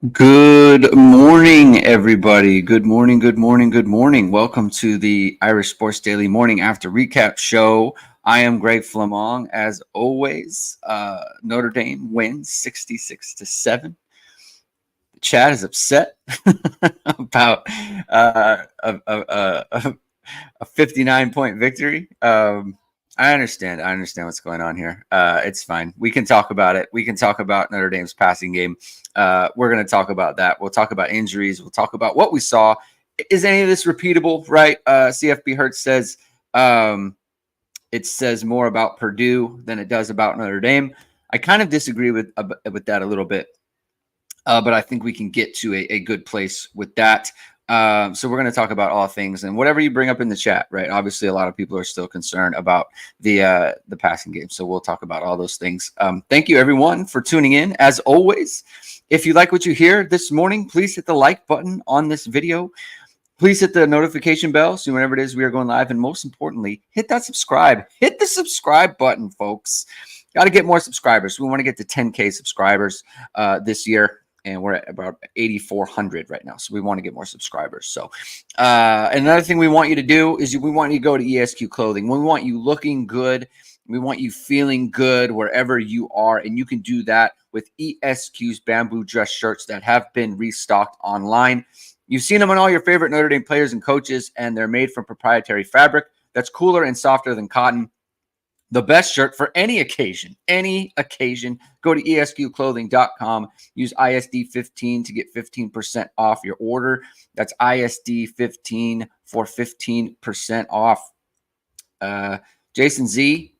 Good morning, everybody. Good morning, good morning, good morning. Welcome to the Irish Sports Daily Morning After Recap Show. I am Greg Flammang. As always, Notre Dame wins 66-7. The chat is upset about a 59-point victory. I understand. I understand what's going on here. It's fine. We can talk about it. We can talk about Notre Dame's passing game. We're going to talk about that. We'll talk about injuries. We'll talk about what we saw. Is any of this repeatable? Right? CFB Hertz says it says more about Purdue than it does about Notre Dame. I kind of disagree with that a little bit, but I think we can get to a good place with that. So we're going to talk about all things and whatever you bring up in the chat, right? Obviously, a lot of people are still concerned about the passing game, so we'll talk about all those things. Thank you, everyone, for tuning in. As always, if you like what you hear this morning, please hit the like button on this video. Please hit the notification bell so whenever it is we are going live, and most importantly, hit that subscribe. Hit the subscribe button, folks. Got to get more subscribers. We want to get to 10K subscribers this year. And we're at about 8,400 right now. So we want to get more subscribers. So another thing we want you to do is we want you to go to ESQ Clothing. We want you looking good. We want you feeling good wherever you are. And you can do that with ESQ's bamboo dress shirts that have been restocked online. You've seen them on all your favorite Notre Dame players and coaches, and they're made from proprietary fabric that's cooler and softer than cotton. The best shirt for any occasion, go to esqclothing.com. Use ISD15 to get 15% off your order. That's ISD15 for 15% off. Jason Z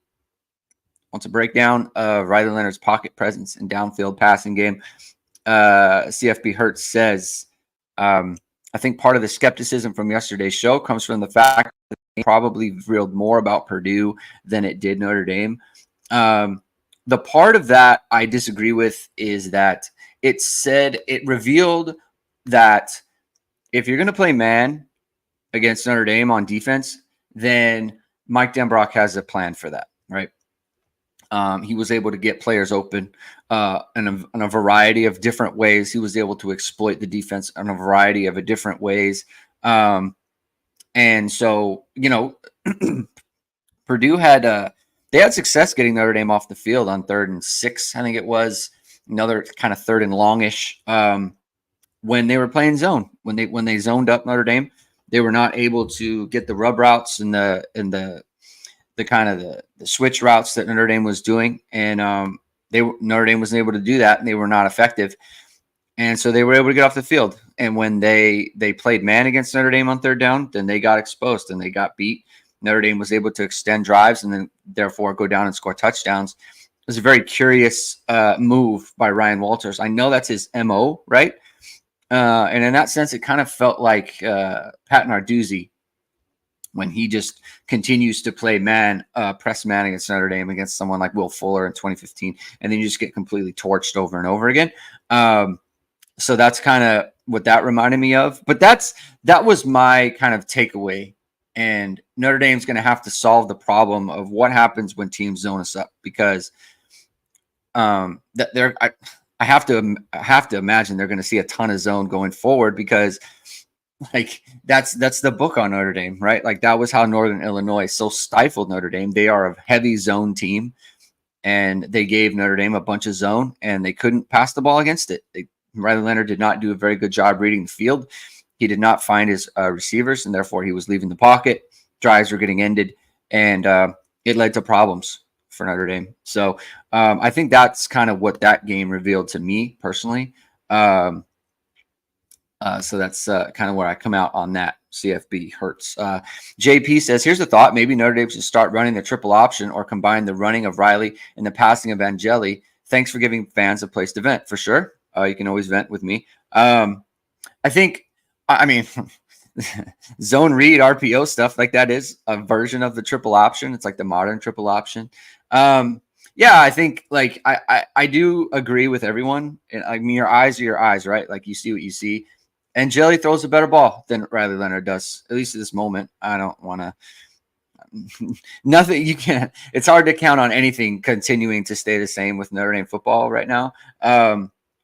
wants a breakdown of Riley Leonard's pocket presence and downfield passing game. CFB Hertz says, I think part of the skepticism from yesterday's show comes from the fact that it probably revealed more about Purdue than it did Notre Dame. The part of that I disagree with is that it revealed that if you're going to play man against Notre Dame on defense, then Mike Denbrock has a plan for that, right? He was able to get players open in a variety of different ways. He was able to exploit the defense in a variety of different ways. And so, Purdue had success getting Notre Dame off the field on 3rd and 6. I think it was another kind of 3rd and longish when they were playing zone. When they zoned up Notre Dame, they were not able to get the rub routes and the kind of the switch routes that Notre Dame was doing, and Notre Dame wasn't able to do that, and they were not effective, and so they were able to get off the field. And when they played man against Notre Dame on 3rd down, then they got exposed and they got beat. Notre Dame was able to extend drives and then therefore go down and score touchdowns. It was a very curious move by Ryan Walters. I know that's his MO, right? And in that sense, it kind of felt like Pat Narduzzi, when he just continues to play press man against Notre Dame against someone like Will Fuller in 2015, and then you just get completely torched over and over again. So that's kind of what that reminded me of. But that was my kind of takeaway. And Notre Dame's going to have to solve the problem of what happens when teams zone us up, because I have to imagine they're going to see a ton of zone going forward, because like that's the book on Notre Dame, right? Like that was how Northern Illinois so stifled Notre Dame. They are a heavy zone team, and they gave Notre Dame a bunch of zone, and they couldn't pass the ball against it. Riley Leonard did not do a very good job reading the field. He did not find his receivers, and therefore he was leaving the pocket. Drives were getting ended, and it led to problems for Notre Dame. So I think that's kind of what that game revealed to me personally. So that's kind of where I come out on that. CFB Hertz. JP says, here's a thought. Maybe Notre Dame should start running the triple option or combine the running of Riley and the passing of Angeli. Thanks for giving fans a place to vent. For sure. You can always vent with me. I mean, zone read, RPO stuff, like that is a version of the triple option. It's like the modern triple option. Yeah, I think like I do agree with everyone. And I mean, your eyes are your eyes, right? Like you see what you see. And Jelly throws a better ball than Riley Leonard does, at least at this moment. I don't want to. Nothing you can't. It's hard to count on anything continuing to stay the same with Notre Dame football right now.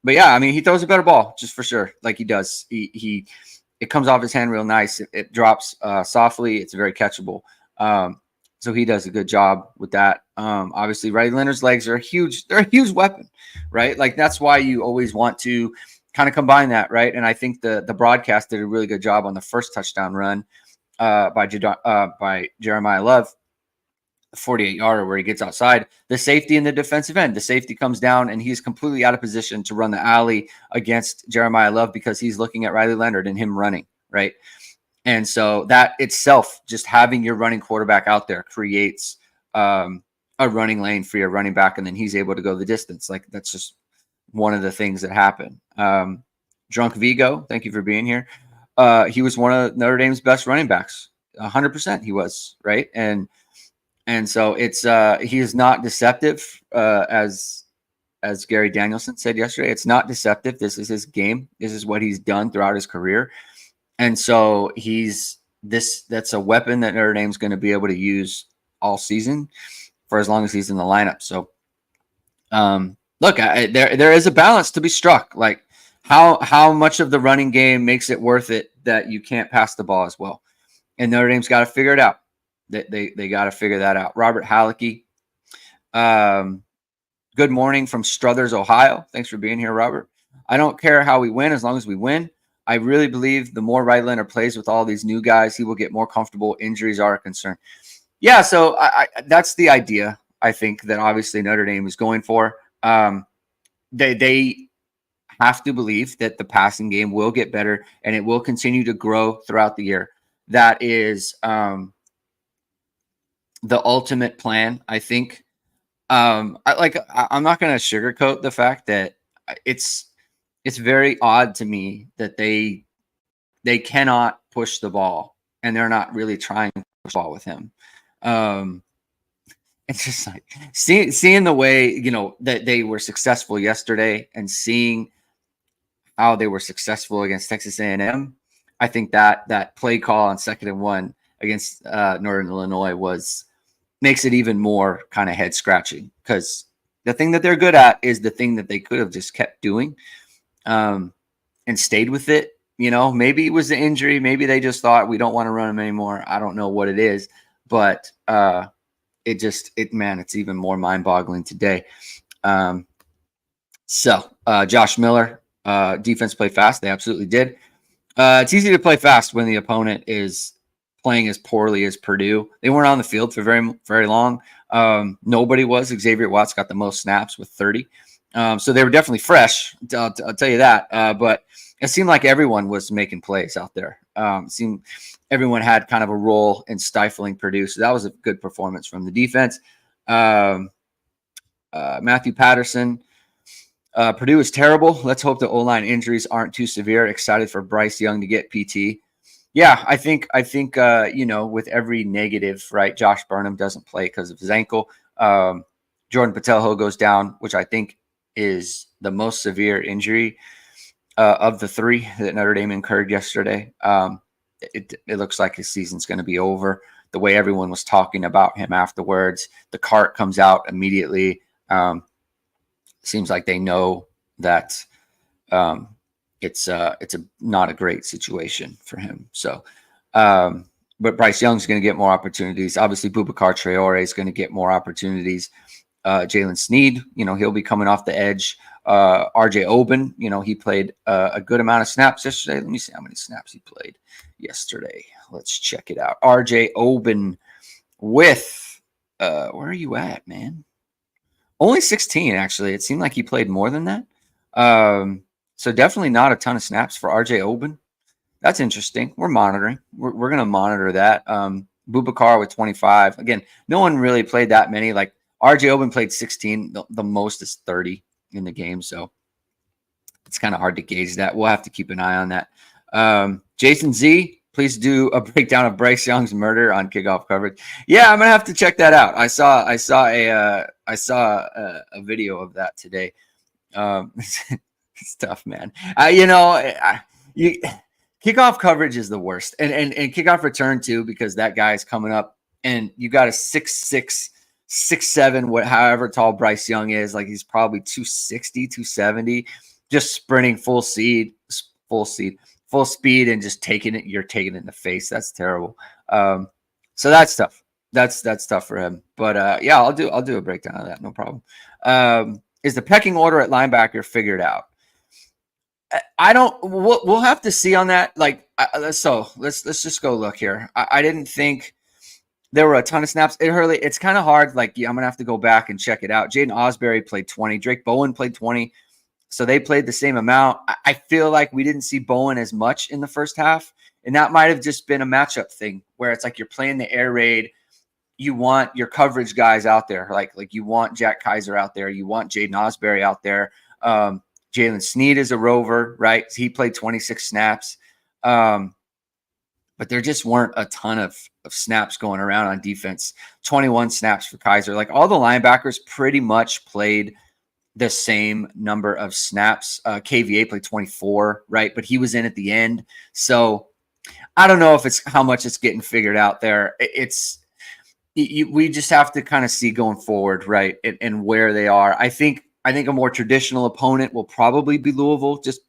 but yeah, I mean, he throws a better ball just for sure. Like he does. It comes off his hand real nice. It drops softly. It's very catchable. So he does a good job with that. Obviously, Riley Leonard's legs are huge. They're a huge weapon, right? Like that's why you always want to kind of combine that, right? And I think the broadcast did a really good job on the first touchdown run by Jeremiah Love, 48-yarder where he gets outside the safety and the defensive end. The safety comes down and he's completely out of position to run the alley against Jeremiah Love because he's looking at Riley Leonard and him running, right? And so that itself, just having your running quarterback out there creates a running lane for your running back, and then he's able to go the distance. Like that's just one of the things that happen. Drunk Vigo, thank you for being here. He was one of Notre Dame's best running backs. 100% he was, right? And so it's he is not deceptive, as Gary Danielson said yesterday. It's not deceptive. This is his game. This is what he's done throughout his career. And so that's a weapon that Notre Dame's going to be able to use all season for as long as he's in the lineup. So look, there is a balance to be struck. Like how much of the running game makes it worth it that you can't pass the ball as well. And Notre Dame's got to figure it out. They got to figure that out. Robert Hallecky, good morning from Struthers, Ohio. Thanks for being here, Robert. I don't care how we win as long as we win. I really believe the more Riley Leonard plays with all these new guys, he will get more comfortable. Injuries are a concern. Yeah, so that's the idea, I think, that obviously Notre Dame is going for. They have to believe that the passing game will get better and it will continue to grow throughout the year. That is the ultimate plan, I think. I'm not going to sugarcoat the fact that it's very odd to me that they cannot push the ball and they're not really trying to push the ball with him. It's just like seeing the way, that they were successful yesterday and seeing how they were successful against Texas A&M. I think that play call on 2nd and 1 against Northern Illinois makes it even more kind of head scratching, because the thing that they're good at is the thing that they could have just kept doing and stayed with it. Maybe it was the injury. Maybe they just thought we don't want to run him anymore. I don't know what it is, but it's even more mind boggling today. So Josh Miller, defense played fast. They absolutely did. It's easy to play fast when the opponent is playing as poorly as Purdue. They weren't on the field for very, very long. Nobody was. Xavier Watts got the most snaps with 30. So they were definitely fresh. I'll tell you that. But it seemed like everyone was making plays out there. It seemed everyone had kind of a role in stifling Purdue. So that was a good performance from the defense. Matthew Patterson. Purdue is terrible. Let's hope the O-line injuries aren't too severe. Excited for Bryce Young to get PT. Yeah, I think with every negative, right? Josh Burnham doesn't play because of his ankle. Jordan Patelho goes down, which I think is the most severe injury of the three that Notre Dame incurred yesterday. It looks like his season's going to be over. The way everyone was talking about him afterwards, the cart comes out immediately. Seems like they know that it's not a great situation for him. So, but Bryce Young's going to get more opportunities. Obviously, Boubacar Traore is going to get more opportunities. Jalen Sneed, he'll be coming off the edge. RJ Oben, he played a good amount of snaps yesterday. Let me see how many snaps he played yesterday. Let's check it out. RJ Oben with where are you at, man? Only 16, actually. It seemed like he played more than that. So definitely not a ton of snaps for RJ Oben. That's interesting. We're monitoring. We're going to monitor that. Boubacar with 25. Again, no one really played that many. Like RJ Oben played 16. The most is 30 in the game. So it's kind of hard to gauge that. We'll have to keep an eye on that. Jason Z, please do a breakdown of Bryce Young's murder on kickoff coverage. Yeah, I'm gonna have to check that out. I saw a video of that today. It's tough, man. Kickoff coverage is the worst, and kickoff return too, because that guy's coming up, and you got a 6'6", 6'7", however tall Bryce Young is. Like he's probably 260, 270. just sprinting full speed and just taking it. You're taking it in the face. That's terrible. So that's tough. That's tough for him. But yeah, I'll do a breakdown of that. No problem. Is the pecking order at linebacker figured out? I don't. We'll have to see on that. Like, so let's just go look here. I didn't think there were a ton of snaps. It's kind of hard. Like, yeah, I'm gonna have to go back and check it out. Jaden Osbury played 20. Drake Bowen played 20. So they played the same amount. I feel like we didn't see Bowen as much in the first half, and that might have just been a matchup thing where it's like you're playing the air raid. You want your coverage guys out there, like you want Jack Kaiser out there. You want Jaden Osbury out there. Jalen Sneed is a rover, right? He played 26 snaps. But there just weren't a ton of snaps going around on defense. 21 snaps for Kaiser. Like, all the linebackers pretty much played the same number of snaps. KVA played 24, right? But he was in at the end. So I don't know if it's how much it's getting figured out there. We just have to kind of see going forward, right? And where they are. I think a more traditional opponent will probably be Louisville, just,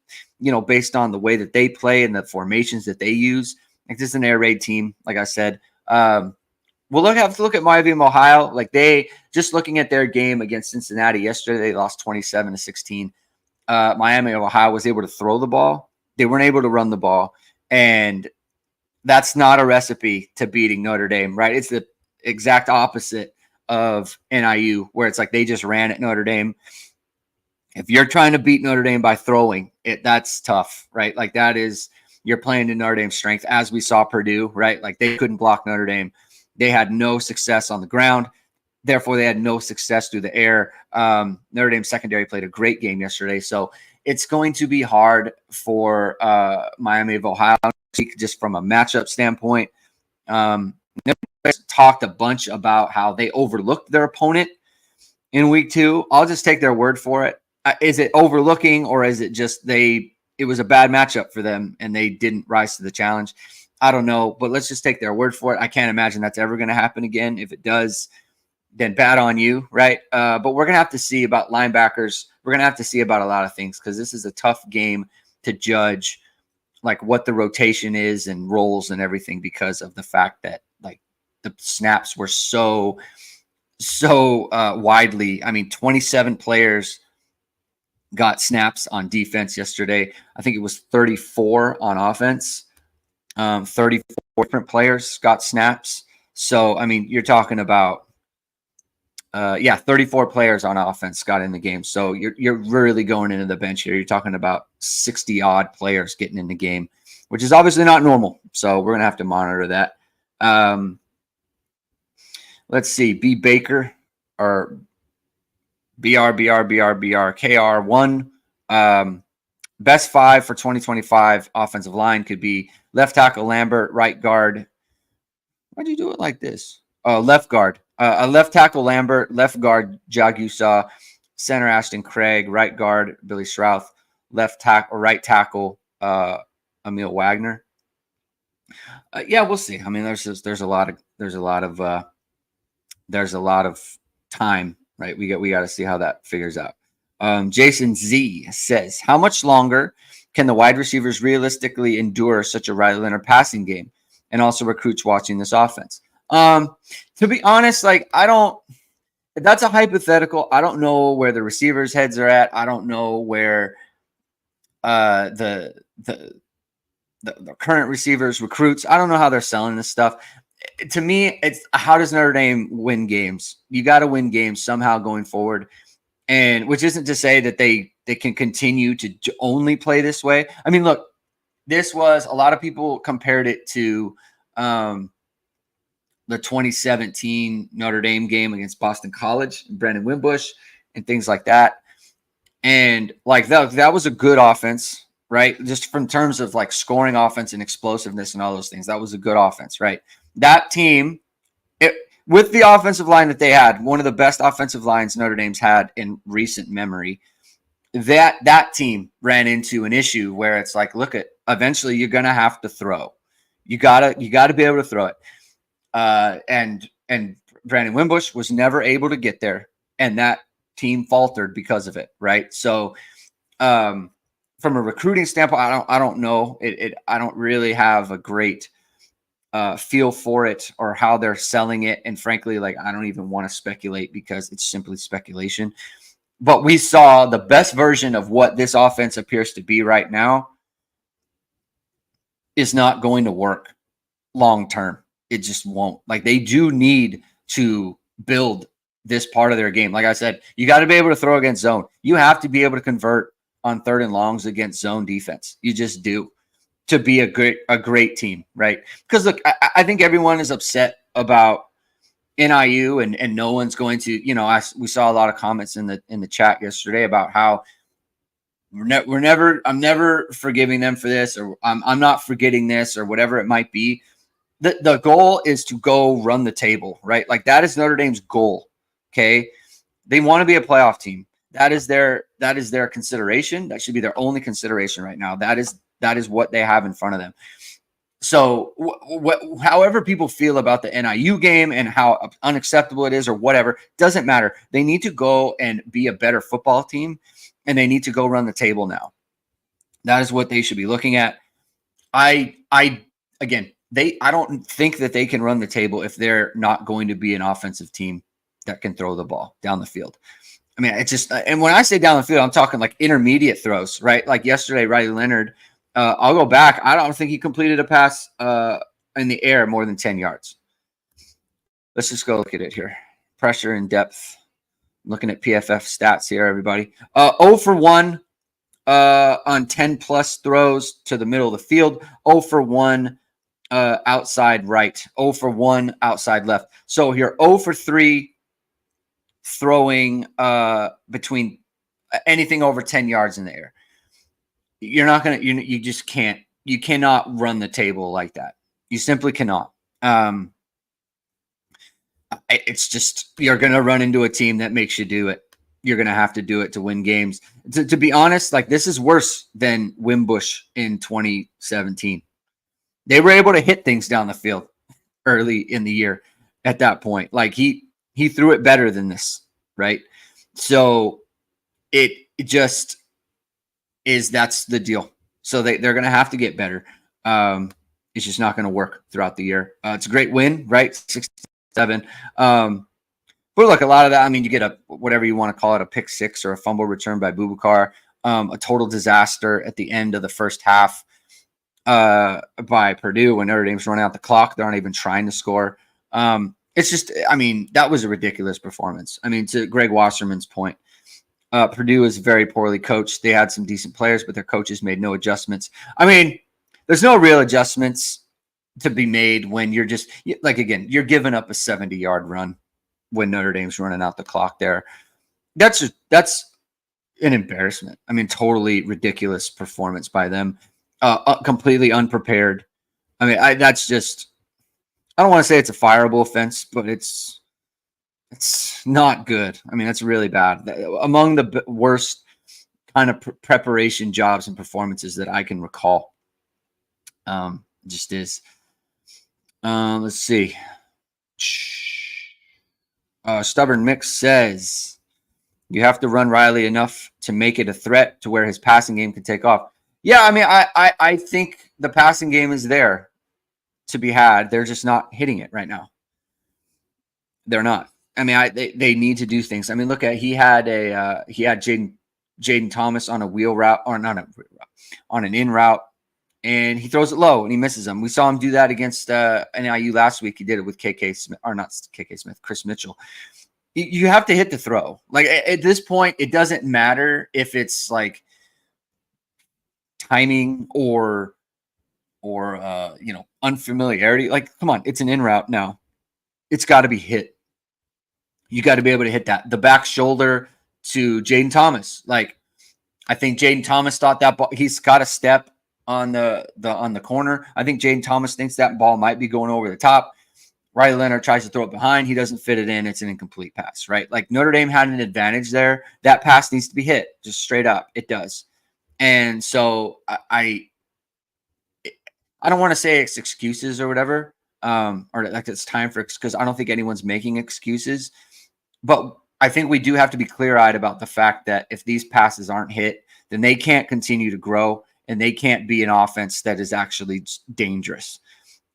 based on the way that they play and the formations that they use. Like, this is an air raid team, like I said. We'll have to look at Miami of Ohio. Like, just looking at their game against Cincinnati yesterday, they lost 27-16. Miami of Ohio was able to throw the ball. They weren't able to run the ball. And that's not a recipe to beating Notre Dame, right? It's the exact opposite of NIU, where it's like they just ran at Notre Dame. If you're trying to beat Notre Dame by throwing it, that's tough, right? Like, you're playing to Notre Dame's strength, as we saw Purdue, right? Like, they couldn't block Notre Dame. They had no success on the ground. Therefore, they had no success through the air. Notre Dame secondary played a great game yesterday. So it's going to be hard for Miami of Ohio, just from a matchup standpoint. Talked a bunch about how they overlooked their opponent in week 2. I'll just take their word for it. Is it overlooking, or is it just it was a bad matchup for them and they didn't rise to the challenge? I don't know, but let's just take their word for it. I can't imagine that's ever going to happen again. If it does, then bad on you, right? But we're going to have to see about linebackers. We're going to have to see about a lot of things, because this is a tough game to judge, like, what the rotation is and roles and everything, because of the fact that, like, the snaps were so widely. I mean, 27 players got snaps on defense yesterday. I think it was 34 on offense. 34 different players got snaps. So, I mean, you're talking about, 34 players on offense got in the game. So you're really going into the bench here. You're talking about 60 odd players getting in the game, which is obviously not normal. So we're going to have to monitor that. Let's see. B Baker, or KR1. Best 5 for 2025 offensive line could be left tackle Lambert, right guard. Why'd you do it like this? Left guard. Left tackle Lambert, left guard Jagusa, center Ashton Craig, right guard Billy Strouth, right tackle Emil Wagner. Yeah, we'll see. I mean, there's a lot of time, right? We got to see how that figures out. Jason Z says, how much longer can the wide receivers realistically endure such a Riley Leonard passing game, and also recruits watching this offense? To be honest, like, that's a hypothetical. I don't know where the receivers' heads are at. I don't know where the current receivers, recruits, I don't know how they're selling this stuff. To me, it's, how does Notre Dame win games? You got to win games somehow going forward. And which isn't to say that they can continue to only play this way. I mean, look, this was, a lot of people compared it to the 2017 Notre Dame game against Boston College, Brandon Wimbush, and things like that. And like that was a good offense, right? Just from terms of like scoring offense and explosiveness and all those things, that was a good offense, right? That team, with the offensive line that they had, one of the best offensive lines Notre Dame's had in recent memory, that team ran into an issue where it's like, eventually you're going to have to throw. You gotta be able to throw it. And Brandon Wimbush was never able to get there, and that team faltered because of it, right? So From a recruiting standpoint, I don't know. I don't really have a great feel for it or how they're selling it. And frankly, like, I don't even want to speculate because it's simply speculation. But we saw the best version of what this offense appears to be right now is not going to work long term. It just won't. Like, they do need to build this part of their game. Like I said, you got to be able to throw against zone. You have to be able to convert on third and longs against zone defense. You just do, to be a great team, right? Because look, I think everyone is upset about NIU, and no one's going to, we saw a lot of comments in the chat yesterday about how I'm never forgiving them for this, or I'm not forgetting this, or whatever it might be. The goal is to go run the table, right? Like, that is Notre Dame's goal. Okay. They want to be a playoff team. That is their consideration. That should be their only consideration right now. That is what they have in front of them. So however people feel about the NIU game and how unacceptable it is or whatever, doesn't matter. They need to go and be a better football team, and they need to go run the table now. That is what they should be looking at. I don't think that they can run the table if they're not going to be an offensive team that can throw the ball down the field. I mean, it's just, and when I say down the field, I'm talking like intermediate throws, right? Like yesterday, Riley Leonard, I'll go back. I don't think he completed a pass in the air more than 10 yards. Let's just go look at it here. Pressure and depth. I'm looking at PFF stats here, everybody. 0 for 1 on 10 plus throws to the middle of the field. 0 for 1 outside right. 0 for 1 outside left. So here, 0 for 3 throwing between anything over 10 yards in the air. You're not going to, you just can't, you cannot run the table like that. You simply cannot. It's just, you're going to run into a team that makes you do it. You're going to have to do it to win games. To be honest, like, this is worse than Wimbush in 2017. They were able to hit things down the field early in the year at that point. Like, he threw it better than this, right? So it just is, that's the deal. So they're going to have to get better. It's just not going to work throughout the year. It's a great win, right? 6-7. But look, a lot of that, I mean, you get a, whatever you want to call it, a pick six or a fumble return by Boubacar, a total disaster at the end of the first half by Purdue when Notre Dame's running out the clock. They aren't even trying to score. It's just, I mean, that was a ridiculous performance. I mean, to Greg Wasserman's point, Purdue is very poorly coached. They had some decent players, but their coaches made no adjustments. I mean, there's no real adjustments to be made when you're just, like, again, you're giving up a 70-yard run when Notre Dame's running out the clock there. That's an embarrassment. I mean, totally ridiculous performance by them. Completely unprepared. I mean, that's just, I don't want to say it's a fireable offense, but it's not good. I mean, that's really bad. Among the worst kind of preparation jobs and performances that I can recall. Just is. Let's see. Stubborn Mix says you have to run Riley enough to make it a threat to where his passing game can take off. Yeah, I mean, I think the passing game is there to be had. They're just not hitting it right now. They're not. I mean, they need to do things. I mean, look at, he had Jaden Thomas on a wheel route, or not on an in route, and he throws it low and he misses them. We saw him do that against NIU last week. He did it with Chris Mitchell. You have to hit the throw. Like, at this point, it doesn't matter if it's like timing or unfamiliarity. Like, come on, it's an in route now. It's got to be hit. You got to be able to hit that. The back shoulder to Jaden Thomas. Like, I think Jaden Thomas thought that ball, he's got a step on the corner. I think Jaden Thomas thinks that ball might be going over the top. Riley Leonard tries to throw it behind. He doesn't fit it in. It's an incomplete pass, right? Like, Notre Dame had an advantage there. That pass needs to be hit, just straight up. It does. And so I don't want to say it's excuses or whatever, or like it's time for, because I don't think anyone's making excuses. But I think we do have to be clear-eyed about the fact that if these passes aren't hit, then they can't continue to grow, and they can't be an offense that is actually dangerous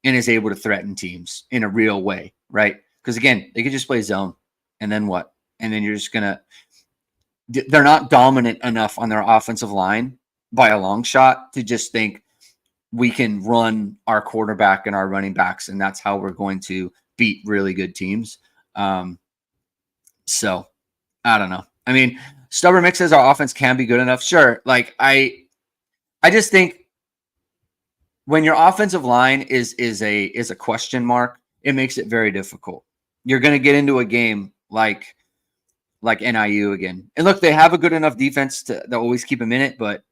and is able to threaten teams in a real way, right? Because again, they could just play zone, and then what? And then you're just gonna. They're not dominant enough on their offensive line by a long shot to just think we can run our quarterback and our running backs, and that's how we're going to beat really good teams. So I don't know. I mean, Stubborn Mick says our offense can be good enough. Sure. Like I just think when your offensive line is a question mark, it makes it very difficult. You're going to get into a game like NIU again. And look, they have a good enough defense to always keep them in it, but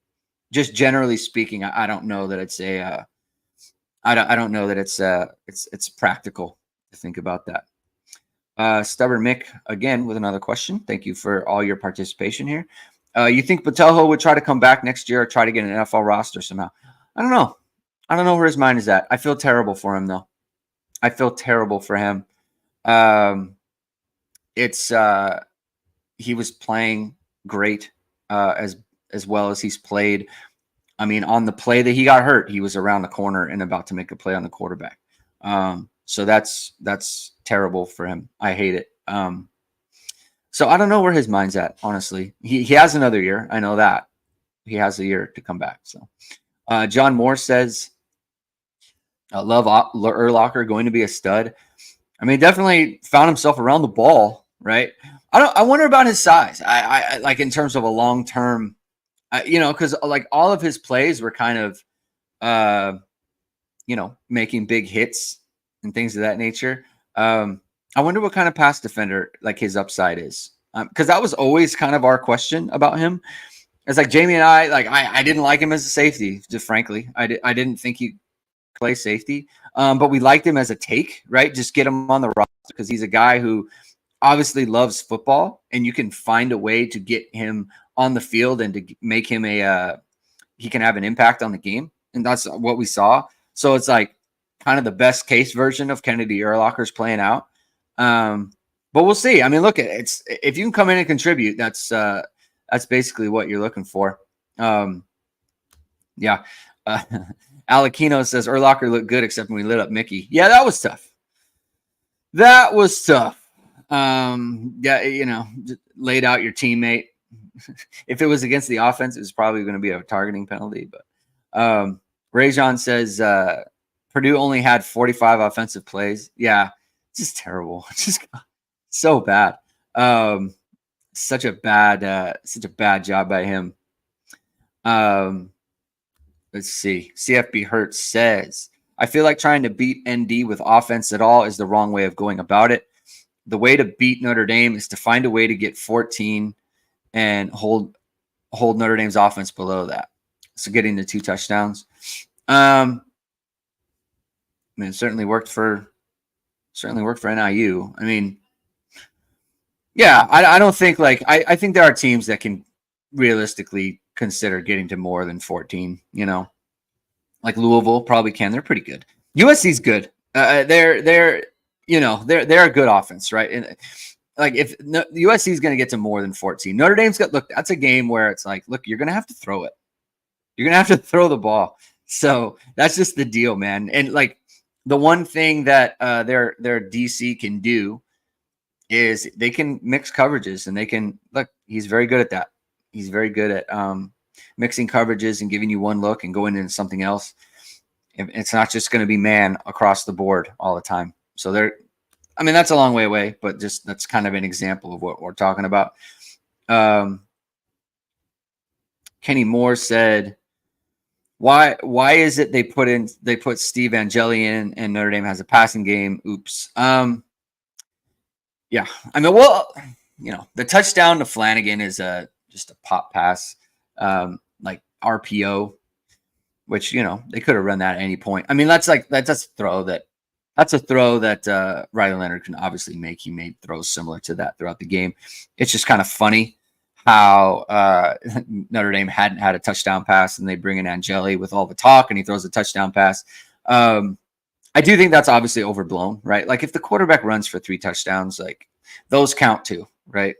just generally speaking, I don't know that it's I don't know that it's practical to think about that. Stubborn Mick again with another question. Thank you for all your participation here. You think Botelho would try to come back next year or try to get an NFL roster somehow? I don't know. I don't know where his mind is at. I feel terrible for him though. I feel terrible for him. He was playing great as well as he's played. I mean, on the play that he got hurt, he was around the corner and about to make a play on the quarterback. So that's terrible for him. I hate it. So I don't know where his mind's at, honestly. He has another year. I know that. He has a year to come back. So John Moore says, love Urlacher going to be a stud. I mean, definitely found himself around the ball, right? I wonder about his size. I like in terms of a long-term, because like all of his plays were kind of, making big hits and things of that nature. I wonder what kind of pass defender like his upside is, because that was always kind of our question about him. It's like Jamie and I didn't like him as a safety, just frankly. I didn't think he could play safety, but we liked him as a take, right? Just get him on the roster because he's a guy who obviously loves football, and you can find a way to get him on the field and to make him he can have an impact on the game, and that's what we saw. So it's like kind of the best case version of Kennedy Urlacher's playing out. But we'll see. I mean, look, it's if you can come in and contribute, that's basically what you're looking for. Yeah. Alekino says Urlacher looked good except when we lit up Mickey. Yeah, that was tough. That was tough. Yeah, just laid out your teammate. If it was against the offense, it was probably going to be a targeting penalty. But Rajon says Purdue only had 45 offensive plays. Yeah, it's just terrible. It's just so bad. Such a bad job by him. Let's see. CFB Hertz says, I feel like trying to beat ND with offense at all is the wrong way of going about it. The way to beat Notre Dame is to find a way to get 14 and hold Notre Dame's offense below that. So getting the 2 touchdowns. I mean, it certainly worked for NIU. I mean, yeah, I don't think I think there are teams that can realistically consider getting to more than 14, like Louisville probably can. They're pretty good. USC's good. They're a good offense, right? And like if USC is going to get to more than 14, Notre Dame's got, look, that's a game where it's like, look, you're going to have to throw it. You're going to have to throw the ball. So that's just the deal, man. And like the one thing that their DC can do is they can mix coverages, and they can look, he's very good at that. He's very good at mixing coverages and giving you one look and going into something else. It's not just going to be man across the board all the time. So that's a long way away, but just that's kind of an example of what we're talking about. Kenny Moore said, why is it they put Steve Angeli in and Notre Dame has a passing game? Oops. Yeah. I mean, well, the touchdown to Flammang is just a pop pass, like RPO, which, they could have run that at any point. I mean, that's a throw that Riley Leonard can obviously make. He made throws similar to that throughout the game. It's just kind of funny how Notre Dame hadn't had a touchdown pass, and they bring in Angeli with all the talk, and he throws a touchdown pass. I do think that's obviously overblown, right? Like if the quarterback runs for 3 touchdowns, like those count too, right?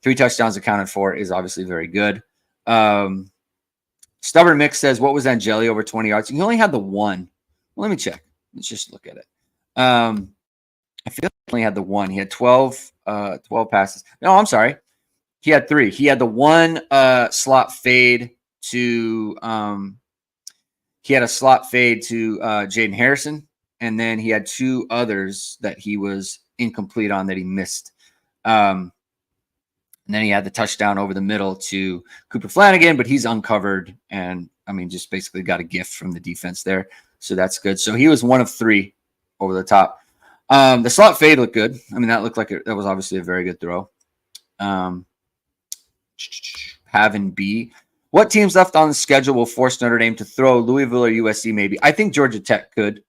3 touchdowns accounted for is obviously very good. Stubborn Mix says, what was Angeli over 20 yards? He only had the one. Well, let me check. Let's just look at it. I feel like he only had the one. He had 12 passes. No, I'm sorry. He had 3. He had the one slot fade to he had a slot fade to Jaden Harrison, and then he had 2 others that he was incomplete on that he missed. And then he had the touchdown over the middle to Cooper Flammang, but he's uncovered and, I mean, just basically got a gift from the defense there. So that's good. So he was 1 of 3 over the top. The slot fade looked good. I mean, that looked like that was obviously a very good throw. Having B. What teams left on the schedule will force Notre Dame to throw? Louisville or USC maybe? I think Georgia Tech could.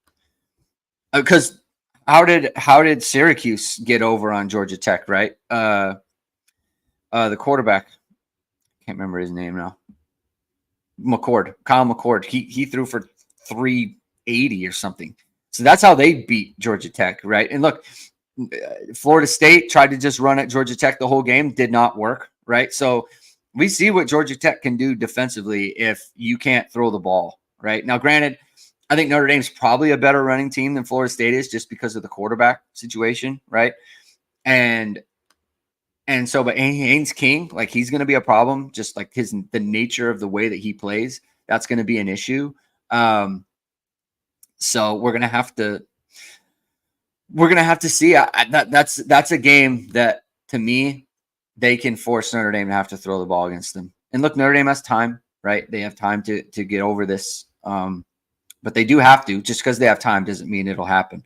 Because how did Syracuse get over on Georgia Tech, right? The quarterback, can't remember his name now. Kyle McCord. He threw for 380 or something. So that's how they beat Georgia Tech, right? And look, Florida State tried to just run at Georgia Tech the whole game, did not work, right? So we see what Georgia Tech can do defensively if you can't throw the ball, right? Now, granted, I think Notre Dame's probably a better running team than Florida State is just because of the quarterback situation, right? And so, but Haynes King, like he's going to be a problem, just like the nature of the way that he plays. That's going to be an issue. So we're going to have to see. That's a game that, to me, they can force Notre Dame to have to throw the ball against them. And look, Notre Dame has time, right? They have time to get over this. But they do have to. Just because they have time doesn't mean it'll happen.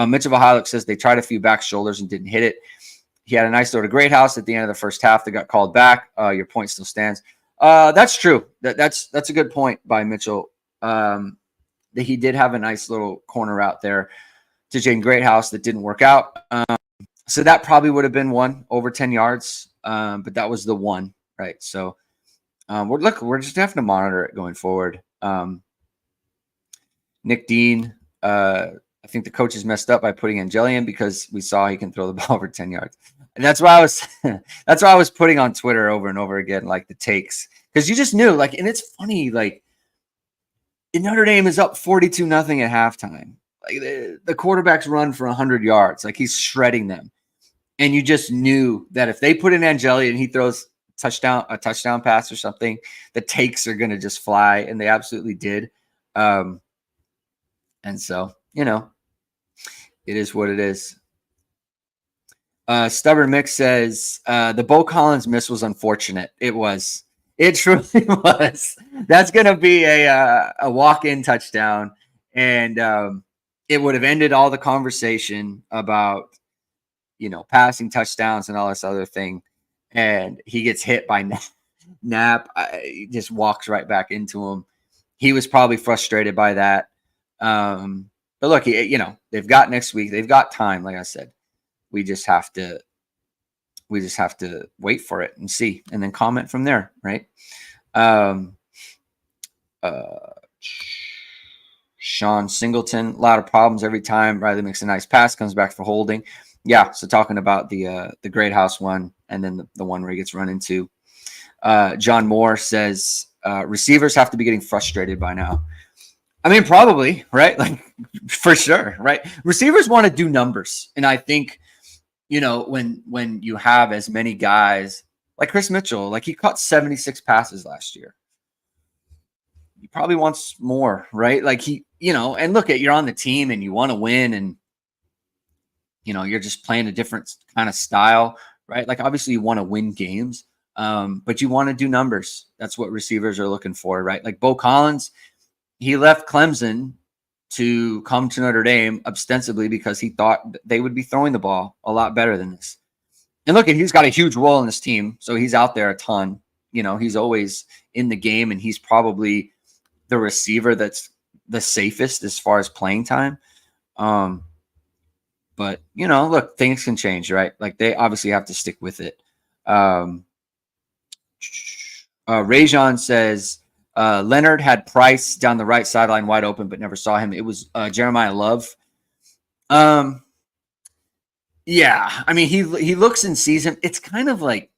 Mitchell Vahalik says they tried a few back shoulders and didn't hit it. He had a nice throw to Greathouse at the end of the first half that got called back. Your point still stands. That's true. That's a good point by Mitchell. That he did have a nice little corner route there to Jaden Greathouse that didn't work out. So that probably would have been one over 10 yards. But that was the one, right? So we're just having to monitor it going forward. Nick Dean, I think the coaches messed up by putting Angeli in because we saw he can throw the ball over 10 yards. And that's why I was putting on Twitter over and over again, like the takes, because you just knew, like, and it's funny, like Notre Dame is up 42-0 at halftime. Like the quarterback's run for 100 yards, like he's shredding them, and you just knew that if they put in Angeli and he throws a touchdown pass or something, the takes are going to just fly, and they absolutely did. And so, it is what it is. Stubborn Mix says the Bo Collins miss was unfortunate. It was. It truly was. That's going to be a walk-in touchdown, and it would have ended all the conversation about, passing touchdowns and all this other thing. And he gets hit by Knapp. He just walks right back into him. He was probably frustrated by that. But look, they've got next week. They've got time. Like I said, we just have to wait for it and see, and then comment from there. Right. Sean Singleton, a lot of problems every time. Riley makes a nice pass, comes back for holding. Yeah. So talking about the Greathouse one, and then the one where he gets run into. John Moore says receivers have to be getting frustrated by now. I mean, probably, right? Like, for sure, right? Receivers want to do numbers. And I think, when you have as many guys like Chris Mitchell, like he caught 76 passes last year. He probably wants more, right? Like and look you're on the team and you want to win, and, you're just playing a different kind of style, right? Like, obviously you want to win games, but you want to do numbers. That's what receivers are looking for, right? Like Bo Collins, he left Clemson to come to Notre Dame ostensibly because he thought they would be throwing the ball a lot better than this. And look, he's got a huge role in this team, so he's out there a ton. He's always in the game, and he's probably the receiver that's the safest as far as playing time. But, look, things can change, right? Like, they obviously have to stick with it. Rajon says, Leonard had Price down the right sideline wide open, but never saw him. It was Jeremiah Love. Yeah, I mean, he looks and sees him. It's kind of like,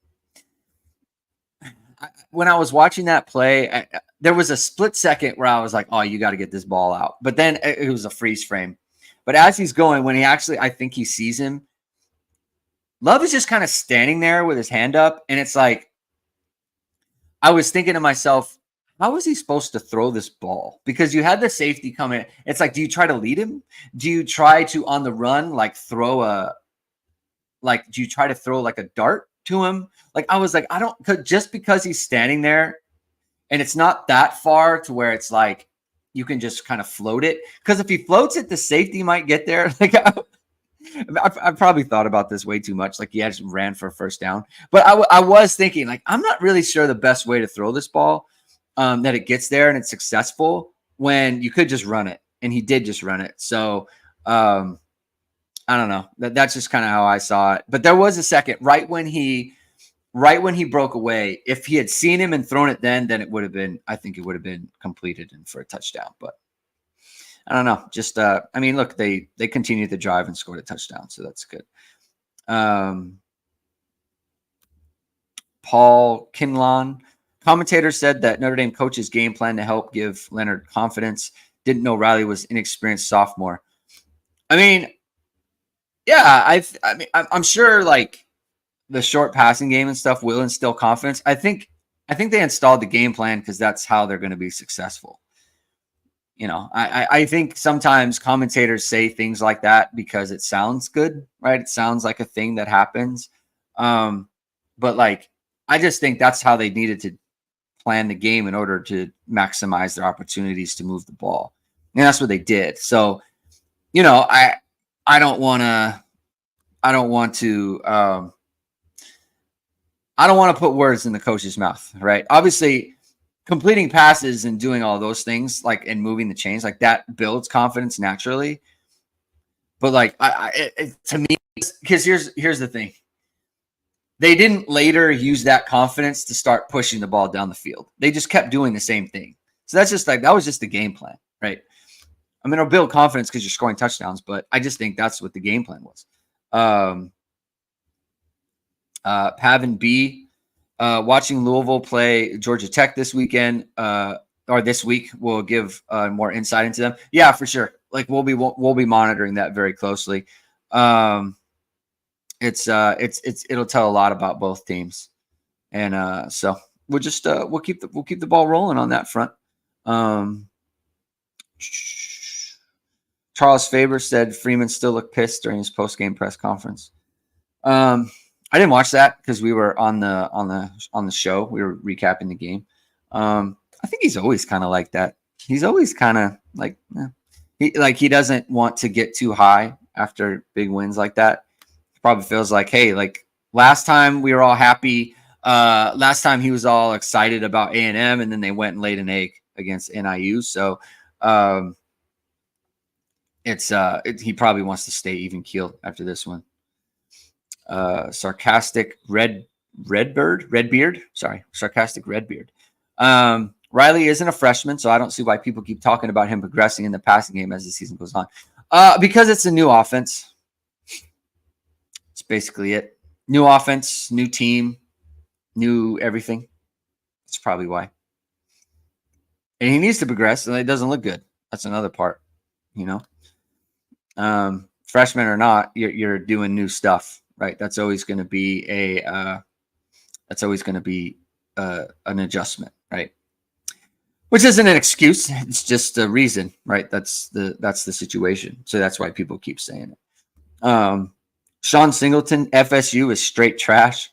when I was watching that play, there was a split second where I was like, oh, you got to get this ball out. But then it was a freeze frame. But as he's going, when he actually, I think he sees him, Love is just kind of standing there with his hand up. And it's like, I was thinking to myself, how is he supposed to throw this ball? Because you had the safety come in. It's like, do you try to lead him? Do you try to, on the run, like do you try to throw like a dart to him? Like, I was like, just because he's standing there and it's not that far to where it's like, you can just kind of float it. Because if he floats it, the safety might get there. Like, I've probably thought about this way too much. Like, he just ran for a first down. But I was thinking, like, I'm not really sure the best way to throw this ball, that it gets there and it's successful, when you could just run it. And he did just run it. So, I don't know. That's just kind of how I saw it. But there was a second right when he broke away. If he had seen him and thrown it then it would have been, I think it would have been completed and for a touchdown. But I don't know. Just, I mean, look, they continued the drive and scored a touchdown. So that's good. Paul Kinlan, commentator, said that Notre Dame coach's game plan to help give Leonard confidence. Didn't know Riley was inexperienced sophomore. I mean, yeah, I'm sure like the short passing game and stuff will instill confidence. I think they installed the game plan because that's how they're going to be successful. You know, I think sometimes commentators say things like that because it sounds good, right? It sounds like a thing that happens. But like, I just think that's how they needed to plan the game in order to maximize their opportunities to move the ball. And that's what they did. So, you know, I don't want to put words in the coach's mouth, right? Obviously, completing passes and doing all those things, like, and moving the chains, like, that builds confidence naturally. But like, to me, because here's the thing. They didn't later use that confidence to start pushing the ball down the field. They just kept doing the same thing. So that's just like, that was just the game plan, right? I mean, it'll build confidence because you're scoring touchdowns, but I just think that's what the game plan was. Pavin B, watching Louisville play Georgia Tech this weekend, or this week, will give more insight into them. Yeah, for sure. Like, we'll be monitoring that very closely. It'll tell a lot about both teams, and so we'll just we'll keep the ball rolling on that front. Charles Faber said Freeman still looked pissed during his post-game press conference. I didn't watch that because we were on the show. We were recapping the game. I think he's always kind of like that. He's always kind of like, he doesn't want to get too high after big wins like that. He probably feels like, hey, like, last time we were all happy. Last time he was all excited about A&M, and then they went and laid an egg against NIU. So he probably wants to stay even keeled after this one. Sarcastic Redbeard. Sarcastic Redbeard. Riley isn't a freshman, so I don't see why people keep talking about him progressing in the passing game as the season goes on. Because it's a new offense. It's basically it. New offense, new team, new everything. That's probably why. And he needs to progress, and it doesn't look good. That's another part, you know. Freshman or not, you're doing new stuff, right? That's always going to be an adjustment, right? Which isn't an excuse. It's just a reason, right? That's the situation. So that's why people keep saying it. Sean Singleton, FSU is straight trash.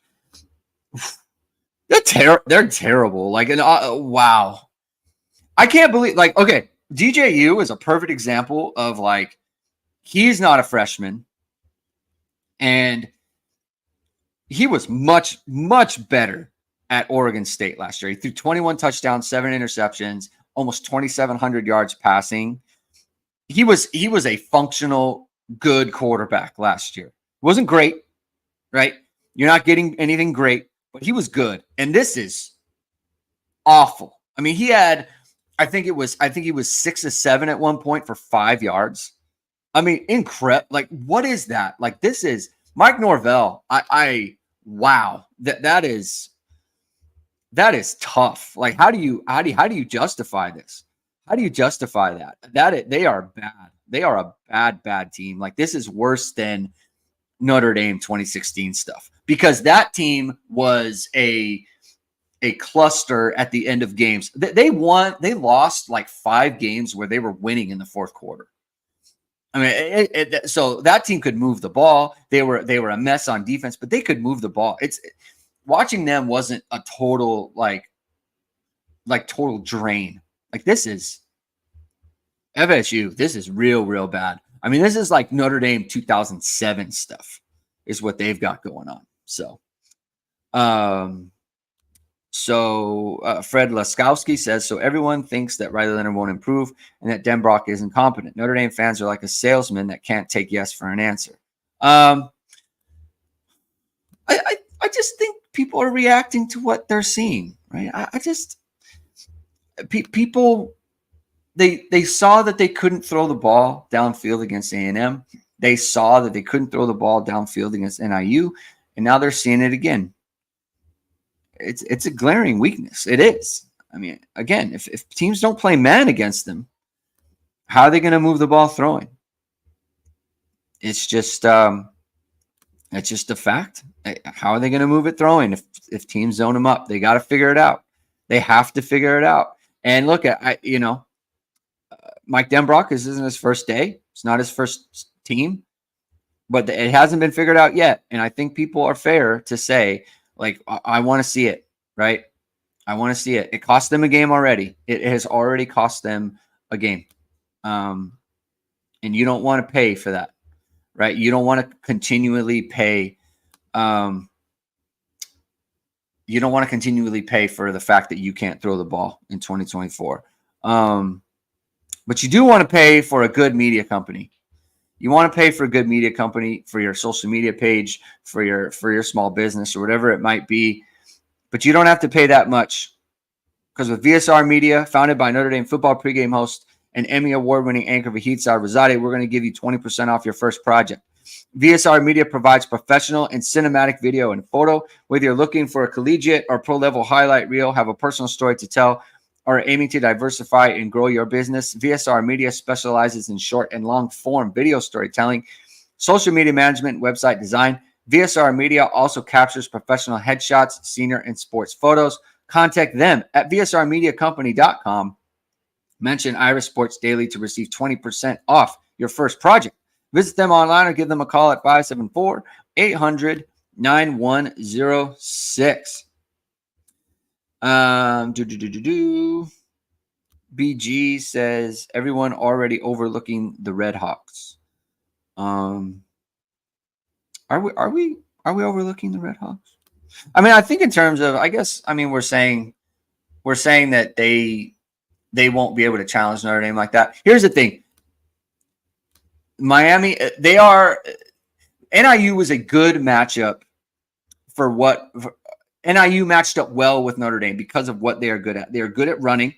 They're terrible. Like, wow. I can't believe, like, okay, DJU is a perfect example of, like, he's not a freshman, and he was much, much better at Oregon State last year. He threw 21 touchdowns, 7 interceptions, almost 2,700 yards passing. He was a functional, good quarterback last year. Wasn't great, right? You're not getting anything great, but he was good. And this is awful. I mean, he had, I think he was 6 of 7 at one point for 5 yards. I mean, incredible. Like, what is that? Like, this is Mike Norvell. Wow. That is, That is tough. Like, how do you justify this? How do you justify that? They are bad. They are a bad team. Like, this is worse than Notre Dame 2016 stuff, because that team was a cluster at the end of games. They lost like 5 games where they were winning in the fourth quarter. I mean, so that team could move the ball. They were a mess on defense, but they could move the ball. Watching them wasn't a total total drain. Like, this is FSU. This is real bad. I mean, this is like Notre Dame 2007 stuff is what they've got going on. So, Fred Laskowski says, so everyone thinks that Riley Leonard won't improve and that Denbrock is incompetent. Notre Dame fans are like a salesman that can't take yes for an answer. I just think people are reacting to what they're seeing, right? People, they saw that they couldn't throw the ball downfield against A&M. They saw that they couldn't throw the ball downfield against NIU, and now they're seeing it again. It's a glaring weakness. It is. I mean, again, if teams don't play man against them, how are they going to move the ball throwing? It's just a fact. How are they going to move it throwing if teams zone them up? They got to figure it out. They have to figure it out. And look, Mike Denbrock, this isn't his first day. It's not his first team, but it hasn't been figured out yet. And I think people are fair to say, like, I want to see it, right? I want to see it. It cost them a game already. It has already cost them a game. And you don't want to pay for that, right? You don't want to continually pay. You don't want to continually pay for the fact that you can't throw the ball in 2024. But you do want to pay for a good media company. You want to pay for a good media company for your social media page, for your small business or whatever it might be. But you don't have to pay that much, because with VSR Media, founded by Notre Dame football pregame host and Emmy award-winning anchor Vahid Sarvazadeh, we're going to give you 20% off your first project. VSR Media provides professional and cinematic video and photo. Whether you're looking for a collegiate or pro-level highlight reel, have a personal story to tell, or aiming to diversify and grow your business, VSR Media specializes in short and long form video storytelling, social media management, website design. VSR Media also captures professional headshots, senior and sports photos. Contact them at vsrmediacompany.com. Mention Irish Sports Daily to receive 20% off your first project. Visit them online or give them a call at 574-800-9106. BG says everyone already overlooking the Red Hawks. Are we overlooking the Red Hawks? I mean, I think in terms of, we're saying that they won't be able to challenge Notre Dame like that. Here's the thing. Miami, NIU was a good matchup NIU matched up well with Notre Dame because of what they are good at. They are good at running.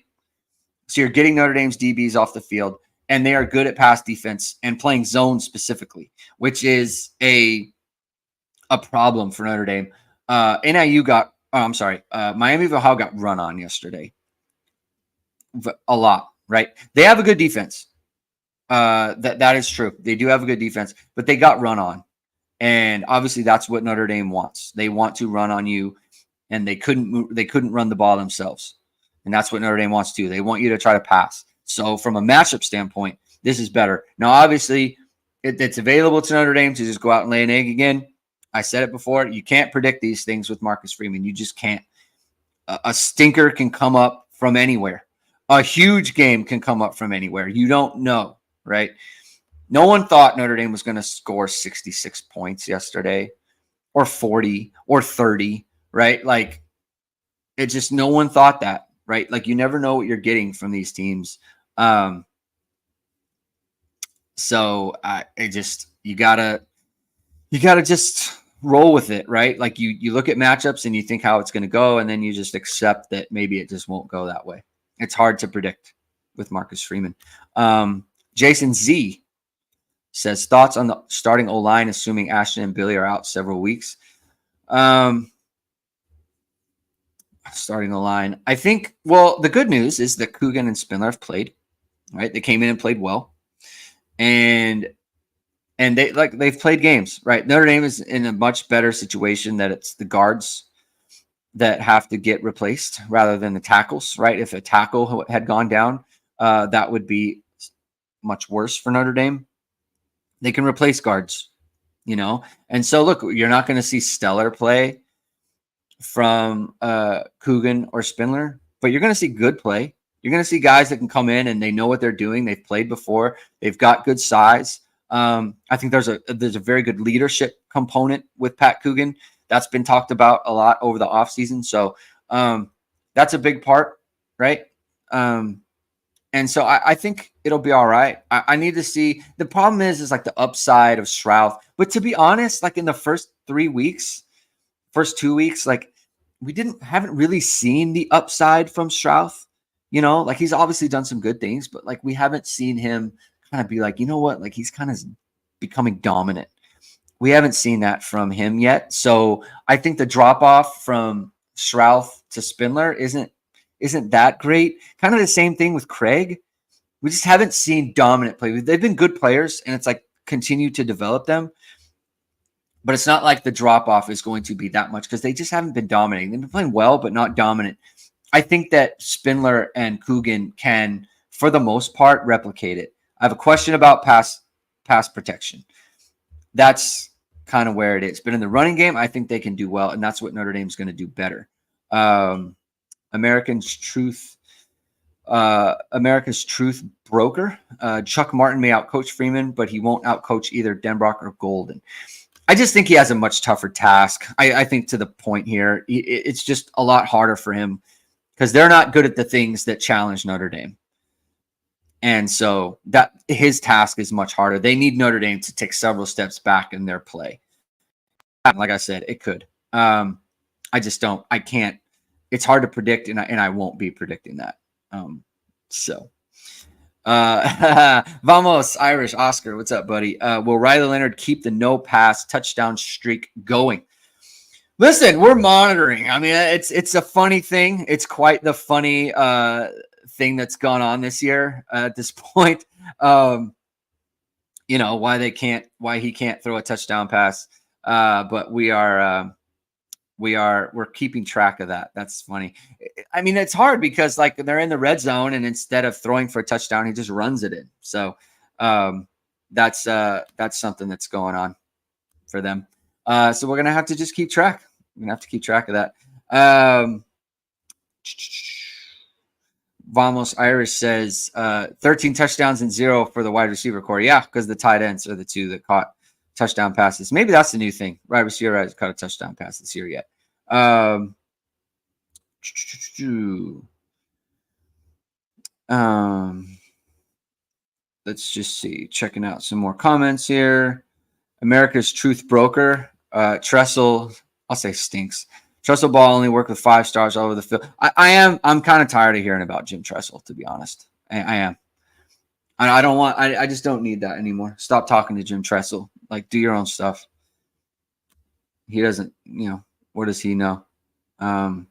So you're getting Notre Dame's DBs off the field, and they are good at pass defense and playing zone specifically, which is a problem for Notre Dame. Miami of Ohio got run on yesterday. A lot, right? They have a good defense. That is true. They do have a good defense, but they got run on. And obviously that's what Notre Dame wants. They want to run on you, and they couldn't run the ball themselves. And that's what Notre Dame wants to do. They want you to try to pass. So from a matchup standpoint, this is better. Now, obviously, it's available to Notre Dame to just go out and lay an egg again. I said it before. You can't predict these things with Marcus Freeman. You just can't. A stinker can come up from anywhere. A huge game can come up from anywhere. You don't know, right? No one thought Notre Dame was going to score 66 points yesterday, or 40 or 30, right? Like, no one thought that, right? Like, you never know what you're getting from these teams. So you gotta just roll with it, right? Like, you look at matchups and you think how it's going to go, and then you just accept that maybe it just won't go that way. It's hard to predict with Marcus Freeman. Jason Z says, thoughts on the starting O-line, assuming Ashton and Billy are out several weeks. starting the line. I think, well, the good news is that Coogan and Spindler have played, right? They came in and played well. And they've played games, right? Notre Dame is in a much better situation that it's the guards that have to get replaced rather than the tackles, right? If a tackle had gone down, that would be much worse for Notre Dame. They can replace guards, and so look, you're not going to see stellar play from Coogan or Spindler, but you're going to see good play. You're going to see guys that can come in and they know what they're doing. They've played before. They've got good size. I think there's a very good leadership component with Pat Coogan that's been talked about a lot over the offseason. So that's a big part, right? And so I think it'll be all right. I need to see. The problem is like the upside of Shrouth. But to be honest, like in the first 2 weeks, like we haven't really seen the upside from Shrouth. Like he's obviously done some good things, but like we haven't seen him kind of be like, you know what, like he's kind of becoming dominant. We haven't seen that from him yet. So I think the drop off from Shrouth to Spindler isn't that great. Kind of the same thing with Craig. We just haven't seen dominant play. They've been good players, and it's like continue to develop them. But it's not like the drop off is going to be that much because they just haven't been dominating. They've been playing well, but not dominant. I think that Spindler and Coogan can, for the most part, replicate it. I have a question about pass protection. That's kind of where it is. But in the running game, I think they can do well, and that's what Notre Dame's going to do better. America's Truth broker. Chuck Martin may outcoach Freeman, but he won't outcoach either Denbrock or Golden. I just think he has a much tougher task. I think to the point here, it's just a lot harder for him because they're not good at the things that challenge Notre Dame. And so that his task is much harder. They need Notre Dame to take several steps back in their play. Like I said, it could. I just don't. I can't. It's hard to predict, and I won't be predicting that. Vamos, Irish Oscar. What's up, buddy? Will Riley Leonard keep the no pass touchdown streak going? Listen, we're monitoring. I mean, it's a funny thing. It's quite the funny thing that's gone on this year at this point. Why he can't throw a touchdown pass. But we're keeping track of that. That's funny. I mean, it's hard because like they're in the red zone and instead of throwing for a touchdown, he just runs it in. So that's something that's going on for them. So we're going to have to just keep track. We're going to have to keep track of that. Vamos Irish says 13 touchdowns and 0 for the wide receiver core. Yeah, because the tight ends are the two that caught touchdown passes. Maybe that's the new thing. Wide receiver hasn't caught a touchdown pass this year yet. Let's just see. Checking out some more comments here. America's Truth Broker. Tressel, I'll say stinks. Tressel Ball only worked with 5 stars all over the field. I'm kind of tired of hearing about Jim Tressel, to be honest. I am. I just don't need that anymore. Stop talking to Jim Tressel. Like, do your own stuff. He doesn't, what does he know? Mitchell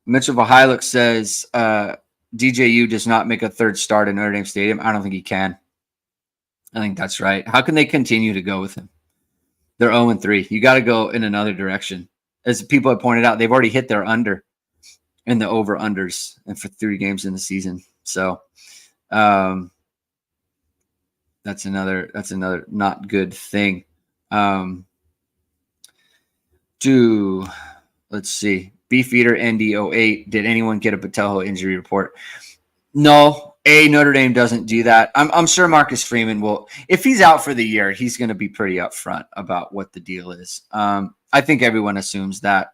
Vahiluk says DJU does not make a third start in Notre Dame Stadium. I don't think he can. I think that's right. How can they continue to go with him? They're 0-3. You got to go in another direction. As people have pointed out, they've already hit their under in the over-unders and for 3 games in the season. So that's another not good thing. Let's see. Beefeater ND08. Did anyone get a Patelho injury report? No. Notre Dame doesn't do that. I'm sure Marcus Freeman will. If he's out for the year, he's going to be pretty upfront about what the deal is. I think everyone assumes that.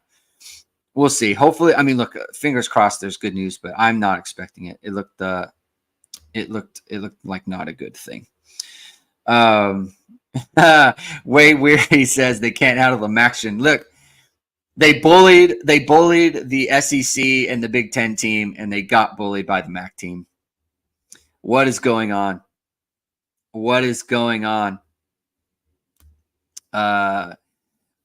We'll see. Hopefully, I mean, look, fingers crossed. There's good news, but I'm not expecting it. It looked like not a good thing. Way weird. He says they can't handle the action. Look, they bullied the SEC and the Big Ten team, and they got bullied by the MAC team. What is going on?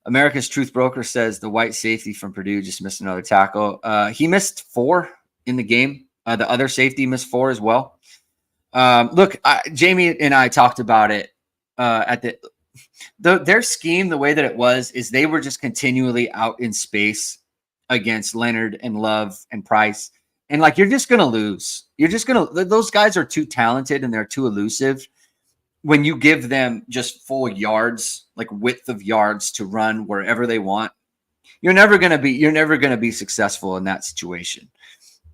America's Truth Broker says the white safety from Purdue just missed another tackle. He missed 4 in the game. The other safety missed 4 as well. Look, Jamie and I talked about it at their scheme. The way that it was is they were just continually out in space against Leonard and Love and Price. And like, you're just going to lose. Those guys are too talented and they're too elusive. When you give them just full yards, like width of yards to run wherever they want, you're never going to be successful in that situation.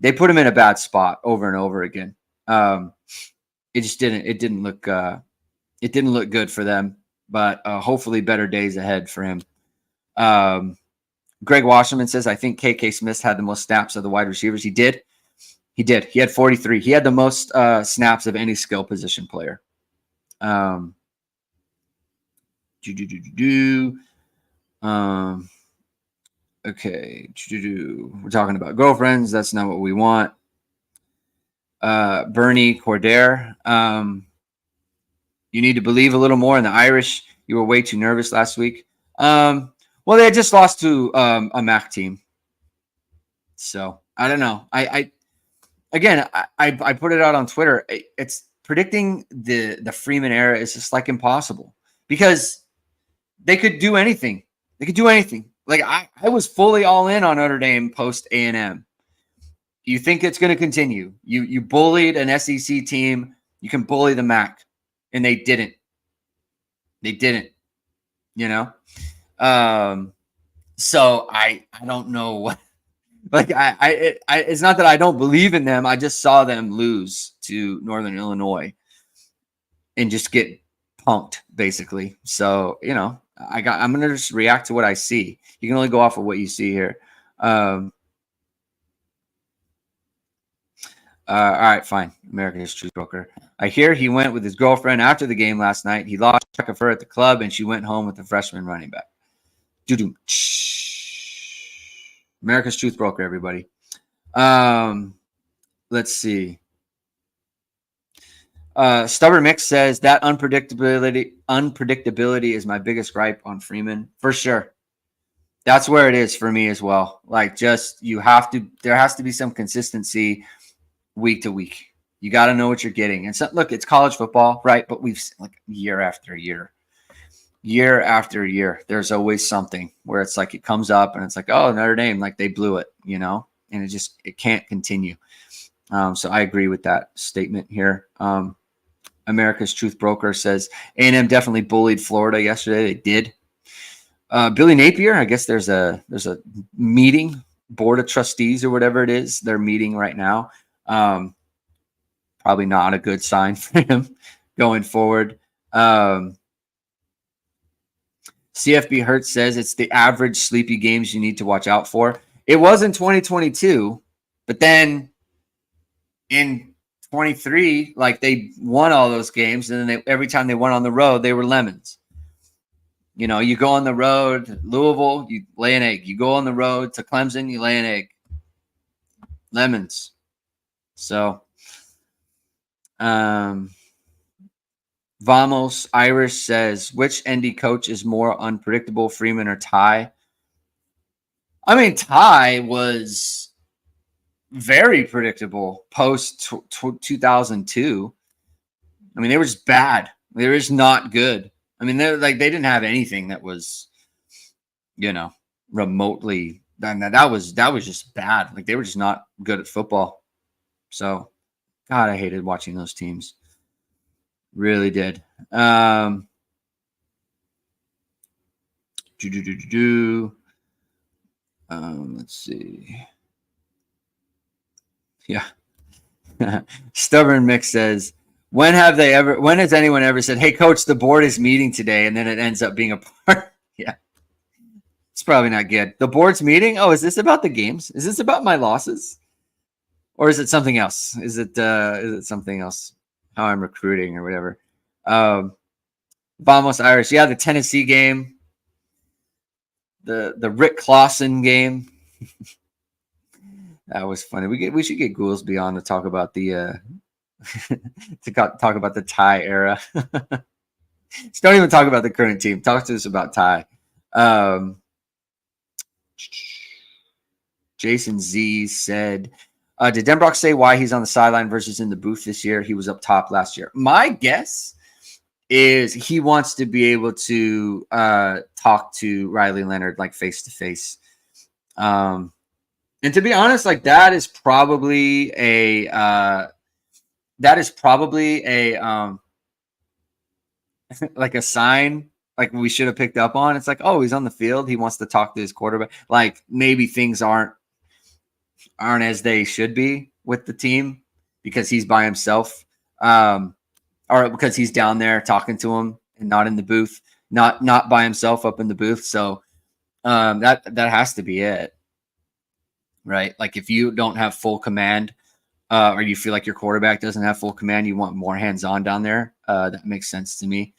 They put him in a bad spot over and over again. It didn't look good for them, but hopefully better days ahead for him. Greg Wasserman says, I think KK Smith had the most snaps of the wide receivers. He did. He had 43. He had the most snaps of any skill position player. Okay. We're talking about girlfriends. That's not what we want. Bernie Cordair. You need to believe a little more in the Irish. You were way too nervous last week. Well, they had just lost to a MAC team. So I don't know. I put it out on Twitter. It's predicting the Freeman era is just like impossible because they could do anything. Like I was fully all in on Notre Dame post A&M. You think it's going to continue? You bullied an SEC team. You can bully the MAC, and they didn't. You know. So I don't know what. Like it's not that I don't believe in them. I just saw them lose to Northern Illinois and just get punked, basically. So I'm gonna just react to what I see. You can only go off of what you see here. All right, fine. America's Truth Broker. I hear he went with his girlfriend after the game last night. He lost track of her at the club, and she went home with the freshman running back. America's Truth Broker, everybody. Let's see. Stubborn Mix says that unpredictability is my biggest gripe on Freeman. For sure. That's where it is for me as well. Like, there has to be some consistency week to week. You got to know what you're getting. And so, look, it's college football, right? But we've like year after year, there's always something where it's like it comes up and it's like, oh, Notre Dame, like they blew it, and it can't continue. So I agree with that statement here. America's Truth Broker says A&M definitely bullied Florida yesterday. They did. Billy Napier, I guess there's a meeting, board of trustees or whatever it is. They're meeting right now. Probably not a good sign for him going forward. CFB Hertz says it's the average sleepy games you need to watch out for. It was in 2022, but then in 23, like they won all those games, and then every time they went on the road, they were lemons. You go on the road, Louisville, you lay an egg. You go on the road to Clemson, you lay an egg. Lemons. So, Vamos Irish says, which ND coach is more unpredictable, Freeman or Ty? I mean, Ty was very predictable post 2002. I mean, they were just bad. They were just not good. I mean, they didn't have anything that was, remotely. That was just bad. Like they were just not good at football. So, God, I hated watching those teams. Really did. Let's see. Yeah. Stubborn Mix says, when has anyone ever said, hey, coach, the board is meeting today, and then it ends up being a part? Yeah. It's probably not good. The board's meeting? Oh, is this about the games? Is this about my losses? Or is it something else? Is it something else? How I'm recruiting or whatever. Vamos Irish. Yeah, the Tennessee game. The Rick Clausen game. That was funny. We should get Goolsby on to talk about the talk about the Ty era. Just don't even talk about the current team. Talk to us about Ty. Um, Jason Z said, did Denbrock say why he's on the sideline versus in the booth this year? He was up top last year. My guess is he wants to be able to talk to Riley Leonard like face to face. And to be honest, like that is probably a like a sign like we should have picked up on. It's like, oh, he's on the field. He wants to talk to his quarterback. Like maybe things aren't as they should be with the team because he's by himself, or because he's down there talking to him and not in the booth, not by himself up in the booth. So that has to be it, right? Like if you don't have full command, or you feel like your quarterback doesn't have full command, you want more hands-on down there. That makes sense to me.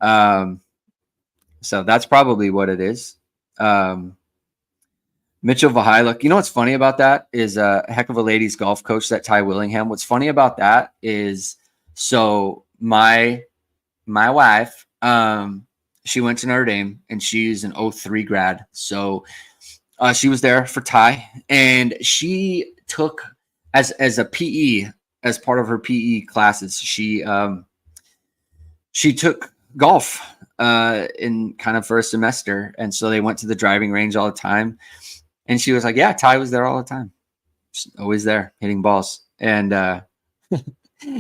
So that's probably what it is. Mitchell Vahiluk. You know what's funny about that is a heck of a ladies golf coach, that Ty Willingham. What's funny about that is, so my wife, she went to Notre Dame and she's an 03 grad. So she was there for Ty, and she took as a PE, as part of her PE classes, she took golf in kind of for a semester. And so they went to the driving range all the time. And she was like, yeah, Ty was there all the time. Just always there hitting balls. And and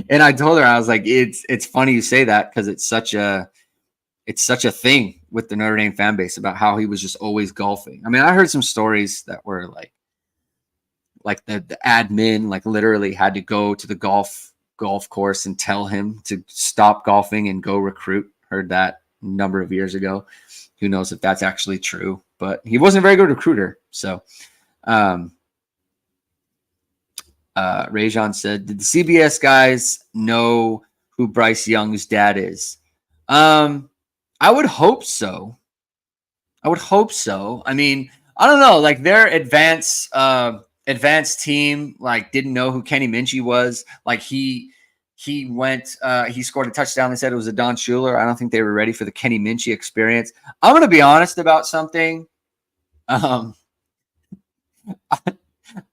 I told her, I was like, it's funny you say that because it's such a thing with the Notre Dame fan base about how he was just always golfing. I mean, I heard some stories that were like the admin like literally had to go to the golf course and tell him to stop golfing and go recruit. Heard that a number of years ago. Who knows if that's actually true, but he wasn't a very good recruiter. So Rajon said, did the CBS guys know who Bryce Young's dad is? I would hope so. I mean, I don't know, like their advanced team like didn't know who Kenny Minchie was. Like he went, he scored a touchdown. They said it was a Don Schuler. I don't think they were ready for the Kenny Minchie experience. I'm going to be honest about something. I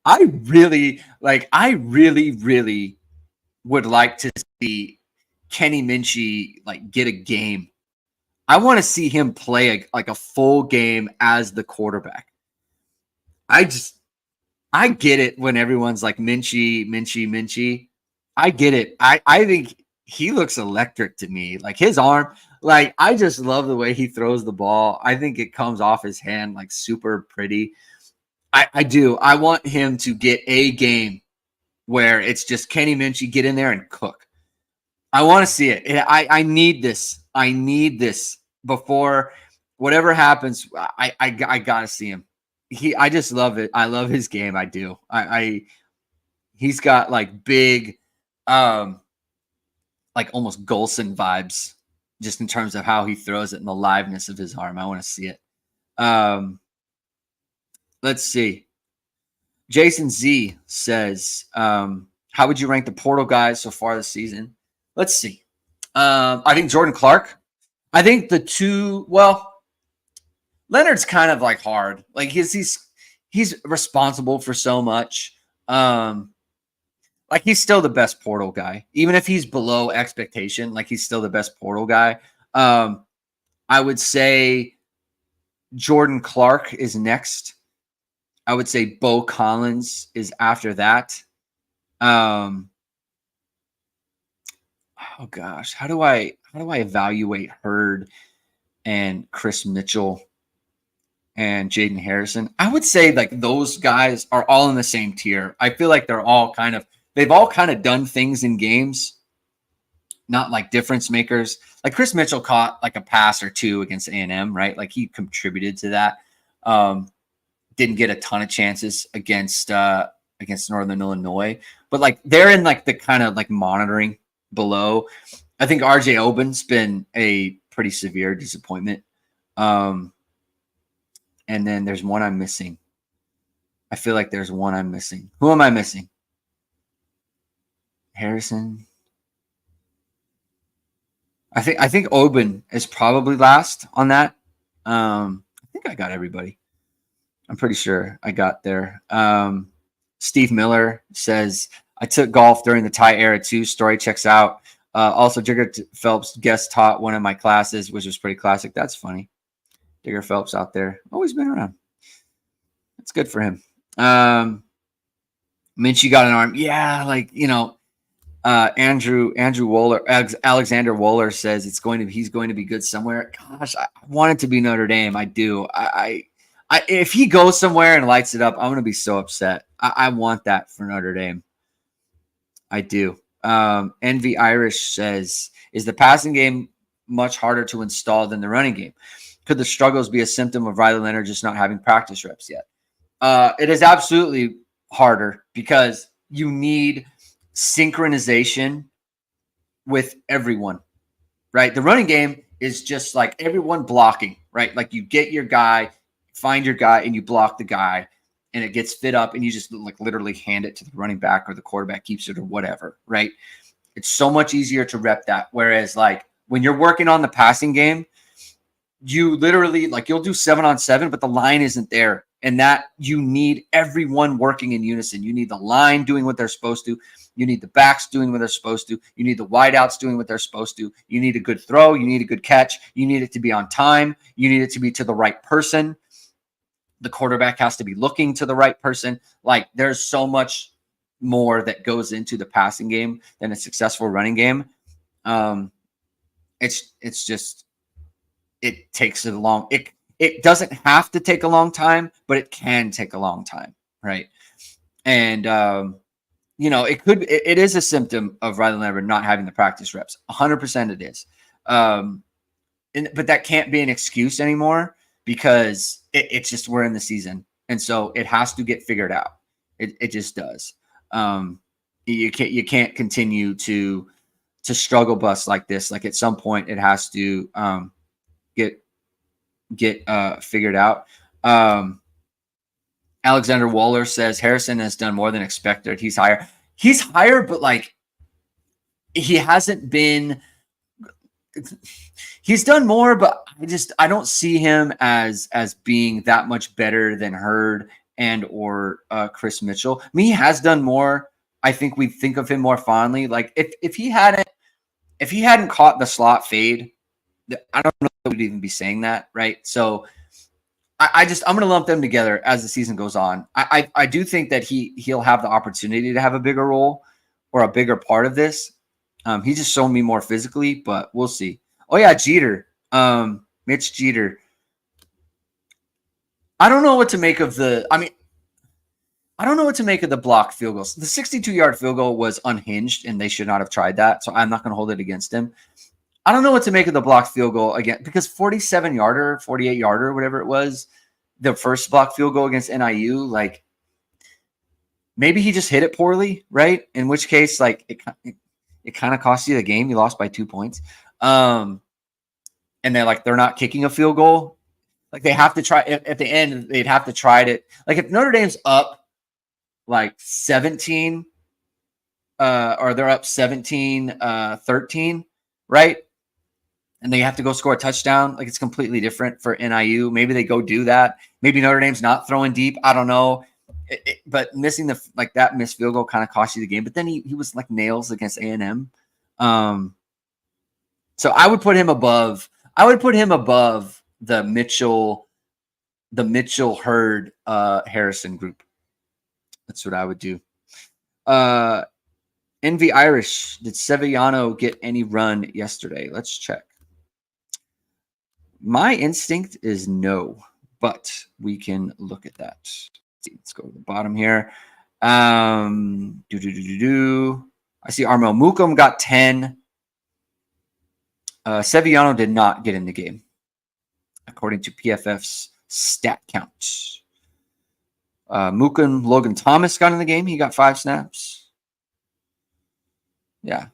really would like to see Kenny Minchie like get a game. I want to see him play a full game as the quarterback. I get it when everyone's like Minchie. I get it. I think he looks electric to me. Like his arm, like I just love the way he throws the ball. I think it comes off his hand like super pretty. I do. I want him to get a game where it's just Kenny Minchie, get in there and cook. I want to see it. I need this. I need this before whatever happens. I gotta see him. I just love it. I love his game. I do. He's got like big, like almost Golson vibes, just in terms of how he throws it and the liveness of his arm. I want to see it. Let's see. Jason Z says, how would you rank the portal guys so far this season? Let's see. I think Jordan Clark. I think the two, well, Leonard's kind of like hard. Like he's responsible for so much. Like he's still the best portal guy. Even if he's below expectation, like he's still the best portal guy. I would say Jordan Clark is next. I would say Bo Collins is after that. Oh gosh, how do I evaluate Hurd and Chris Mitchell and Jaden Harrison? I would say like those guys are all in the same tier. I feel like they've all kind of done things in games, not like difference makers. Like Chris Mitchell caught like a pass or two against A&M, right? Like he contributed to that. Didn't get a ton of chances against Northern Illinois, but like they're in like the kind of like monitoring below. I think RJ Oben's been a pretty severe disappointment. And then there's one I'm missing. I feel like there's one I'm missing. Who am I missing? Harrison. I think Oben is probably last on that. I think I got everybody. I'm pretty sure I got there. Steve Miller says, I took golf during the tie era too. Story checks out. Also, Digger Phelps guest taught one of my classes, which was pretty classic. That's funny. Digger Phelps out there. Always been around. That's good for him. Minchie got an arm. Yeah, like, you know, Andrew Wohler, Alexander Wohler says he's going to be good somewhere. Gosh, I want it to be Notre Dame. I do. If he goes somewhere and lights it up, I'm going to be so upset. I want that for Notre Dame. I do. Envy Irish says, is the passing game much harder to install than the running game? Could the struggles be a symptom of Riley Leonard just not having practice reps yet? It is absolutely harder because you need synchronization with everyone, right? The running game is just like everyone blocking, right? Like you get your guy, find your guy, and you block the guy, and it gets fit up, and you just like literally hand it to the running back, or the quarterback keeps it, or whatever, right? It's so much easier to rep that. Whereas like when you're working on the passing game, you literally like you'll do 7-on-7, but the line isn't there. And that you need everyone working in unison. You need the line doing what they're supposed to. You need the backs doing what they're supposed to. You need the wideouts doing what they're supposed to. You need a good throw. You need a good catch. You need it to be on time. You need it to be to the right person. The quarterback has to be looking to the right person. Like there's so much more that goes into the passing game than a successful running game. It's just, it takes a long, it doesn't have to take a long time, but it can take a long time. Right. And, you know, it is a symptom of Riley Leonard not having the practice reps. 100% it is. But that can't be an excuse anymore because it's just, we're in the season. And so it has to get figured out. It just does. You can't continue to struggle bus like this. Like at some point it has to, get figured out. Alexander Wohler says Harrison has done more than expected. He's higher, but like he hasn't been. He's done more, but I don't see him as being that much better than Hurd and or Chris Mitchell. I mean, he has done more. I think we think of him more fondly. Like if he hadn't caught the slot fade, I don't know if we'd even be saying that, right? So I'm going to lump them together as the season goes on. I do think that he'll have the opportunity to have a bigger role or a bigger part of this. He's just shown me more physically, but we'll see. Oh yeah, Jeter, Mitch Jeter. I don't know what to make of the. I mean, I don't know what to make of the blocked field goals. The 62-yard field goal was unhinged, and they should not have tried that. So I'm not going to hold it against him. I don't know what to make of the blocked field goal again, because 47-yarder, 48-yarder, whatever it was, the first blocked field goal against NIU, like maybe he just hit it poorly, right? In which case, like it kind of cost you the game. You lost by 2 points. And they're not kicking a field goal. Like they have to try at the end. They'd have to try it. Like if Notre Dame's up like 17, or they're up 17-13, right? And they have to go score a touchdown. Like it's completely different for NIU. Maybe they go do that. Maybe Notre Dame's not throwing deep. I don't know. But missing that missed field goal kind of cost you the game. But then he was like nails against A&M. So I would put him above. I would put him above the Mitchell Hurd Harrison group. That's what I would do. Envy Irish, did Sevillano get any run yesterday? Let's check. My instinct is no, but we can look at that. Let's go to the bottom here. I see Armel Mukum got 10. Sevillano did not get in the game, according to PFF's stat count. Mukum Logan Thomas got in the game. He got 5 snaps. Yeah.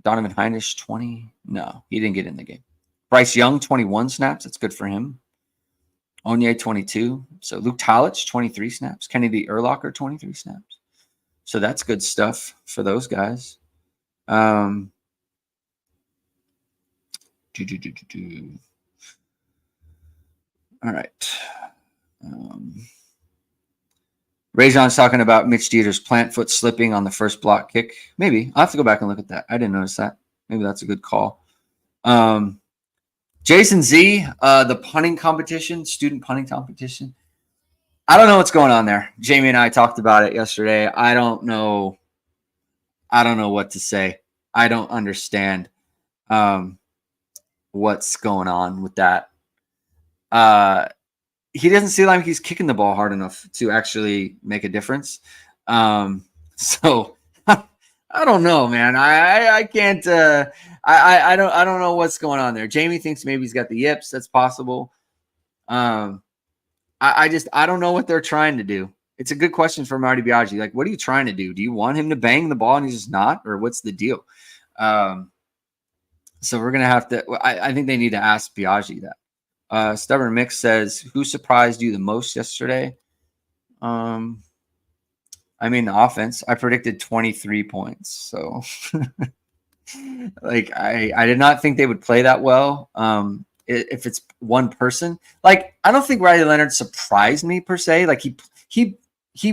Donovan Heinisch, 20. No, he didn't get in the game. Bryce Young, 21 snaps. That's good for him. Onye, 22. So Luke Talich, 23 snaps. Kennedy Urlacher, 23 snaps. So that's good stuff for those guys. All right. Rajon's talking about Mitch Dieter's plant foot slipping on the first block kick. Maybe. I'll have to go back and look at that. I didn't notice that. Maybe that's a good call. Jason Z, the punting competition, student punting competition. I don't know what's going on there. Jamie and I talked about it yesterday. I don't know what to say. I don't understand what's going on with that. He doesn't seem like he's kicking the ball hard enough to actually make a difference. So I don't know, man. I can't. I don't know what's going on there. Jamie thinks maybe he's got the yips. That's possible. I don't know what they're trying to do. It's a good question for Marty Biaggi. Like, what are you trying to do? Do you want him to bang the ball and he's just not, or what's the deal? So we're gonna have to. I think they need to ask Biaggi that. Stubborn Mix says, "Who surprised you the most yesterday?" I mean, the offense. I predicted 23 points, so like I did not think they would play that well. If it's one person, like I don't think Riley Leonard surprised me per se. Like he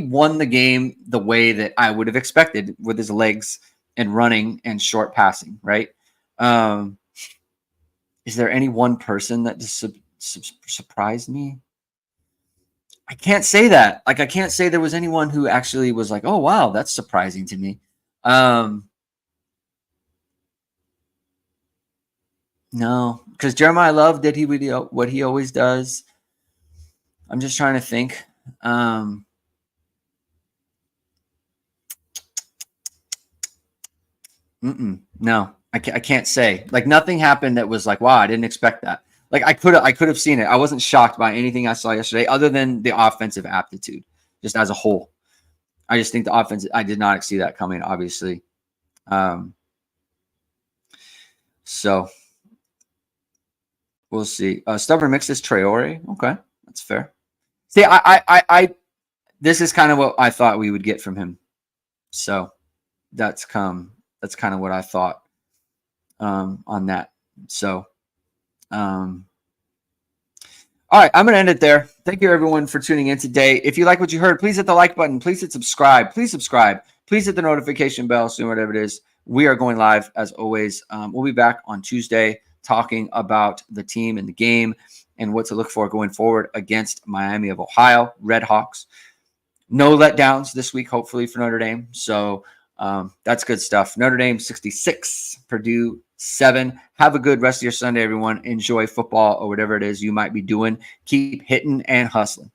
won the game the way that I would have expected with his legs and running and short passing, right? Is there any one person that just surprised me? I can't say that. Like, I can't say there was anyone who actually was like, oh, wow, that's surprising to me. No, because Jeremiah Love did what he always does. I'm just trying to think. No, I can't say. Like, nothing happened that was like, wow, I didn't expect that. Like, I could have seen it. I wasn't shocked by anything I saw yesterday, other than the offensive aptitude, just as a whole. I just think the offense. I did not see that coming, obviously. So we'll see. Stubborn Mix is Traore. Okay, that's fair. See, I this is kind of what I thought we would get from him. So that's kind of what I thought on that. So all right, I'm going to end it there. Thank you, everyone, for tuning in today. If you like what you heard, please hit the like button. Please hit subscribe. Please subscribe. Please hit the notification bell soon, whatever it is. We are going live, as always. We'll be back on Tuesday talking about the team and the game and what to look for going forward against Miami of Ohio, Red Hawks. No letdowns this week, hopefully, for Notre Dame. So that's good stuff. Notre Dame 66, Purdue 7. Have a good rest of your Sunday, everyone. Enjoy football or whatever it is you might be doing. Keep hitting and hustling.